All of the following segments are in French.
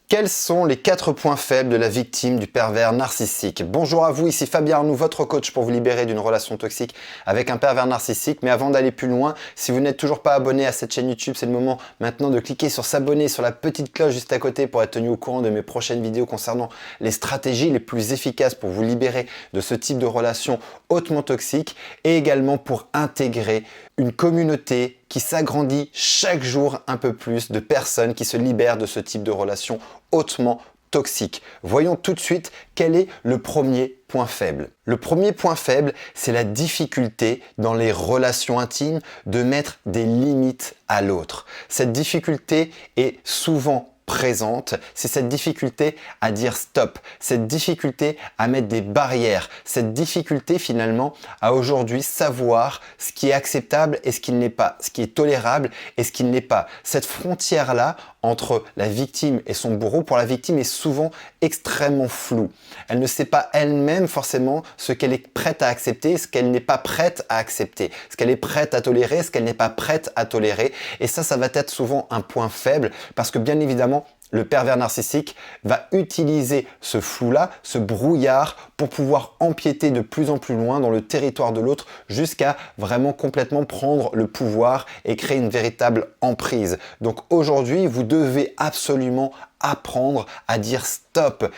Quels sont les 4 points faibles de la victime du pervers narcissique? Bonjour à vous, ici Fabien Arnoux, votre coach pour vous libérer d'une relation toxique avec un pervers narcissique. Mais avant d'aller plus loin, si vous n'êtes toujours pas abonné à cette chaîne YouTube, c'est le moment maintenant de cliquer sur s'abonner, sur la petite cloche juste à côté pour être tenu au courant de mes prochaines vidéos concernant les stratégies les plus efficaces pour vous libérer de ce type de relation hautement toxique et également pour intégrer une communauté qui s'agrandit chaque jour un peu plus de personnes qui se libèrent de ce type de relation hautement toxique. Voyons tout de suite quel est le premier point faible. Le premier point faible, c'est la difficulté dans les relations intimes de mettre des limites à l'autre. Cette difficulté est souvent présente, c'est cette difficulté à dire stop, cette difficulté à mettre des barrières, cette difficulté finalement à aujourd'hui savoir ce qui est acceptable et ce qui ne l'est pas, ce qui est tolérable et ce qui ne l'est pas. Cette frontière-là entre la victime et son bourreau, pour la victime, est souvent extrêmement floue. Elle ne sait pas elle-même forcément ce qu'elle est prête à accepter, ce qu'elle n'est pas prête à accepter, ce qu'elle est prête à tolérer, ce qu'elle n'est pas prête à tolérer. Et ça va être souvent un point faible parce que bien évidemment, le pervers narcissique va utiliser ce flou-là, ce brouillard, pour pouvoir empiéter de plus en plus loin dans le territoire de l'autre jusqu'à vraiment complètement prendre le pouvoir et créer une véritable emprise. Donc aujourd'hui, vous devez absolument apprendre à dire stop.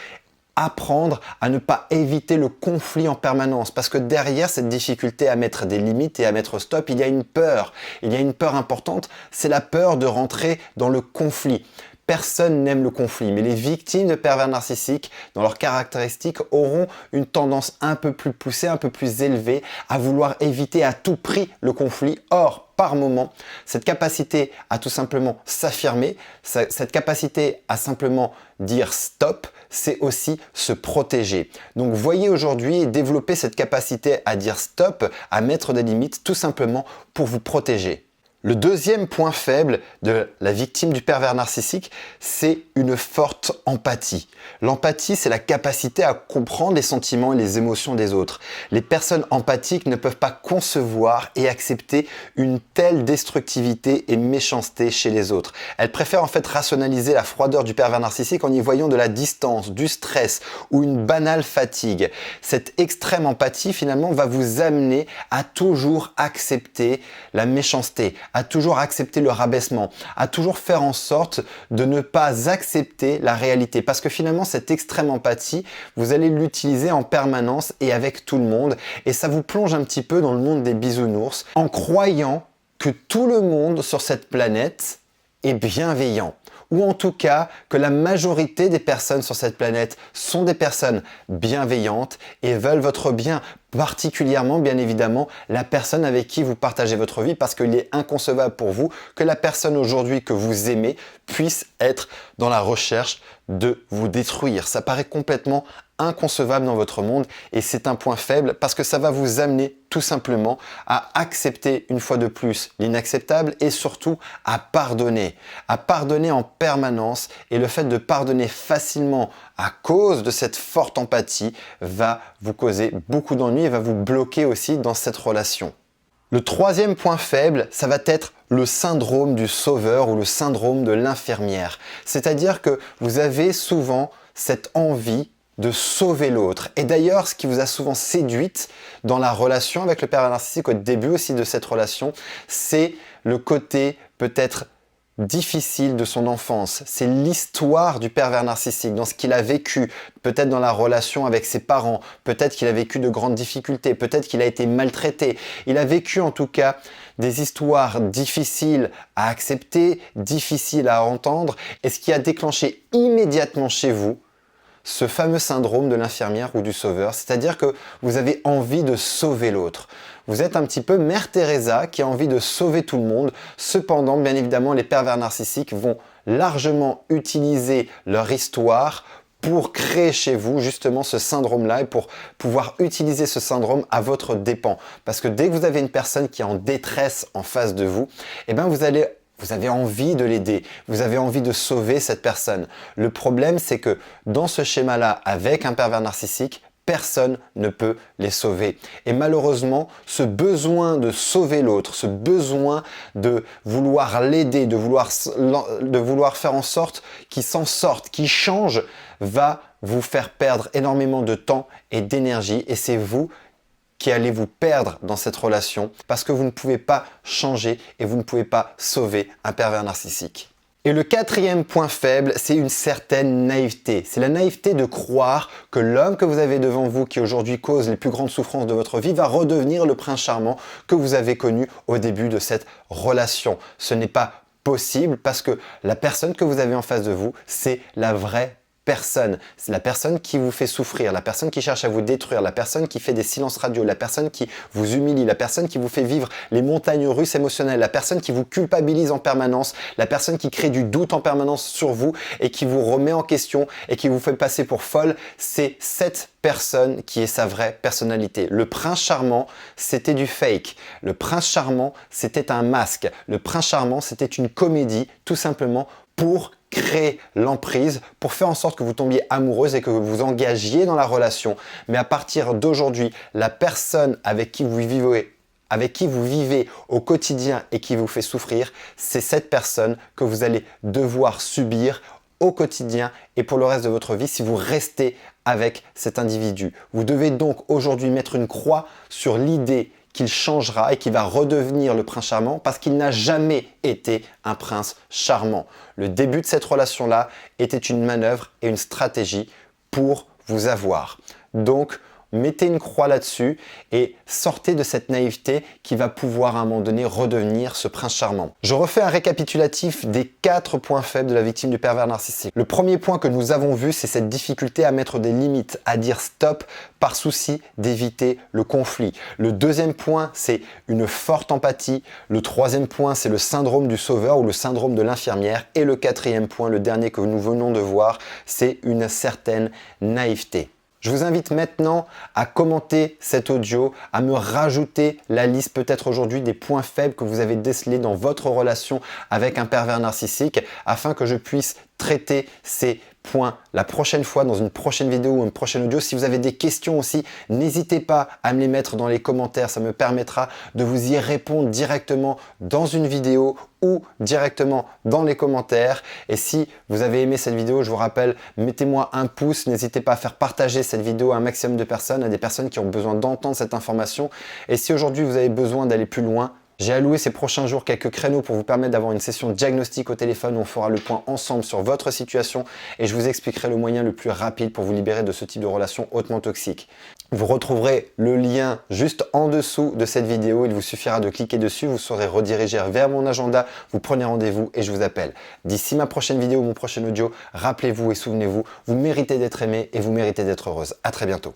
Apprendre à ne pas éviter le conflit en permanence parce que derrière cette difficulté à mettre des limites et à mettre stop, il y a une peur. Il y a une peur importante, c'est la peur de rentrer dans le conflit. Personne n'aime le conflit, mais les victimes de pervers narcissiques, dans leurs caractéristiques, auront une tendance un peu plus poussée, un peu plus élevée, à vouloir éviter à tout prix le conflit. Or, par moment, cette capacité à tout simplement s'affirmer, cette capacité à simplement dire stop, c'est aussi se protéger. Donc voyez aujourd'hui développer cette capacité à dire stop, à mettre des limites, tout simplement pour vous protéger. Le deuxième point faible de la victime du pervers narcissique, c'est une forte empathie. L'empathie, c'est la capacité à comprendre les sentiments et les émotions des autres. Les personnes empathiques ne peuvent pas concevoir et accepter une telle destructivité et méchanceté chez les autres. Elles préfèrent en fait rationaliser la froideur du pervers narcissique en y voyant de la distance, du stress ou une banale fatigue. Cette extrême empathie finalement va vous amener à toujours accepter la méchanceté, à toujours accepter le rabaissement, à toujours faire en sorte de ne pas accepter la réalité. Parce que finalement, cette extrême empathie, vous allez l'utiliser en permanence et avec tout le monde. Et ça vous plonge un petit peu dans le monde des bisounours en croyant que tout le monde sur cette planète est bienveillant. Ou en tout cas que la majorité des personnes sur cette planète sont des personnes bienveillantes et veulent votre bien, particulièrement bien évidemment la personne avec qui vous partagez votre vie, parce qu'il est inconcevable pour vous que la personne aujourd'hui que vous aimez puisse être dans la recherche de vous détruire. Ça paraît complètement inconcevable dans votre monde et c'est un point faible parce que ça va vous amener tout simplement à accepter une fois de plus l'inacceptable et surtout à pardonner en permanence. Et le fait de pardonner facilement à cause de cette forte empathie va vous causer beaucoup d'ennuis et va vous bloquer aussi dans cette relation. Le troisième point faible, ça va être le syndrome du sauveur ou le syndrome de l'infirmière. C'est-à-dire que vous avez souvent cette envie de sauver l'autre. Et d'ailleurs, ce qui vous a souvent séduite dans la relation avec le pervers narcissique, au début aussi de cette relation, c'est le côté peut-être difficile de son enfance. C'est l'histoire du pervers narcissique, dans ce qu'il a vécu, peut-être dans la relation avec ses parents, peut-être qu'il a vécu de grandes difficultés, peut-être qu'il a été maltraité. Il a vécu en tout cas des histoires difficiles à accepter, difficiles à entendre, et ce qui a déclenché immédiatement chez vous ce fameux syndrome de l'infirmière ou du sauveur, c'est-à-dire que vous avez envie de sauver l'autre. Vous êtes un petit peu Mère Teresa qui a envie de sauver tout le monde. Cependant, bien évidemment, les pervers narcissiques vont largement utiliser leur histoire pour créer chez vous justement ce syndrome-là et pour pouvoir utiliser ce syndrome à votre dépens. Parce que dès que vous avez une personne qui est en détresse en face de vous, eh bien vous avez envie de l'aider, vous avez envie de sauver cette personne. Le problème, c'est que dans ce schéma-là, avec un pervers narcissique, personne ne peut les sauver. Et malheureusement, ce besoin de sauver l'autre, ce besoin de vouloir l'aider, de vouloir faire en sorte qu'il s'en sorte, qu'il change, va vous faire perdre énormément de temps et d'énergie. Et c'est vous qui allez vous perdre dans cette relation parce que vous ne pouvez pas changer et vous ne pouvez pas sauver un pervers narcissique. Et le quatrième point faible, c'est une certaine naïveté. C'est la naïveté de croire que l'homme que vous avez devant vous, qui aujourd'hui cause les plus grandes souffrances de votre vie, va redevenir le prince charmant que vous avez connu au début de cette relation. Ce n'est pas possible parce que la personne que vous avez en face de vous, c'est la vraie personne. C'est la personne qui vous fait souffrir, la personne qui cherche à vous détruire, la personne qui fait des silences radio, la personne qui vous humilie, la personne qui vous fait vivre les montagnes russes émotionnelles, la personne qui vous culpabilise en permanence, la personne qui crée du doute en permanence sur vous et qui vous remet en question et qui vous fait passer pour folle. C'est cette personne qui est sa vraie personnalité. Le prince charmant, c'était du fake. Le prince charmant, c'était un masque. Le prince charmant, c'était une comédie, tout simplement pour créer l'emprise, pour faire en sorte que vous tombiez amoureuse et que vous vous engagiez dans la relation. Mais à partir d'aujourd'hui, la personne avec qui vous vivez au quotidien et qui vous fait souffrir, c'est cette personne que vous allez devoir subir au quotidien et pour le reste de votre vie si vous restez avec cet individu. Vous devez donc aujourd'hui mettre une croix sur l'idée qu'il changera et qu'il va redevenir le prince charmant parce qu'il n'a jamais été un prince charmant. Le début de cette relation-là était une manœuvre et une stratégie pour vous avoir. Donc, mettez une croix là-dessus et sortez de cette naïveté qui va pouvoir à un moment donné redevenir ce prince charmant. Je refais un récapitulatif des 4 points faibles de la victime du pervers narcissique. Le premier point que nous avons vu, c'est cette difficulté à mettre des limites, à dire stop par souci d'éviter le conflit. Le deuxième point, c'est une forte empathie. Le troisième point, c'est le syndrome du sauveur ou le syndrome de l'infirmière. Et le quatrième point, le dernier que nous venons de voir, c'est une certaine naïveté. Je vous invite maintenant à commenter cet audio, à me rajouter la liste peut-être aujourd'hui des points faibles que vous avez décelés dans votre relation avec un pervers narcissique afin que je puisse traiter ces points la prochaine fois dans une prochaine vidéo ou une prochaine audio. Si vous avez des questions aussi, n'hésitez pas à me les mettre dans les commentaires. Ça me permettra de vous y répondre directement dans une vidéo ou directement dans les commentaires. Et si vous avez aimé cette vidéo, je vous rappelle, mettez-moi un pouce. N'hésitez pas à faire partager cette vidéo à un maximum de personnes, à des personnes qui ont besoin d'entendre cette information. Et si aujourd'hui vous avez besoin d'aller plus loin, j'ai alloué ces prochains jours quelques créneaux pour vous permettre d'avoir une session de diagnostic au téléphone où on fera le point ensemble sur votre situation et je vous expliquerai le moyen le plus rapide pour vous libérer de ce type de relation hautement toxique. Vous retrouverez le lien juste en dessous de cette vidéo. Il vous suffira de cliquer dessus, vous serez redirigé vers mon agenda, vous prenez rendez-vous et je vous appelle. D'ici ma prochaine vidéo ou mon prochain audio, rappelez-vous et souvenez-vous, vous méritez d'être aimé et vous méritez d'être heureuse. À très bientôt.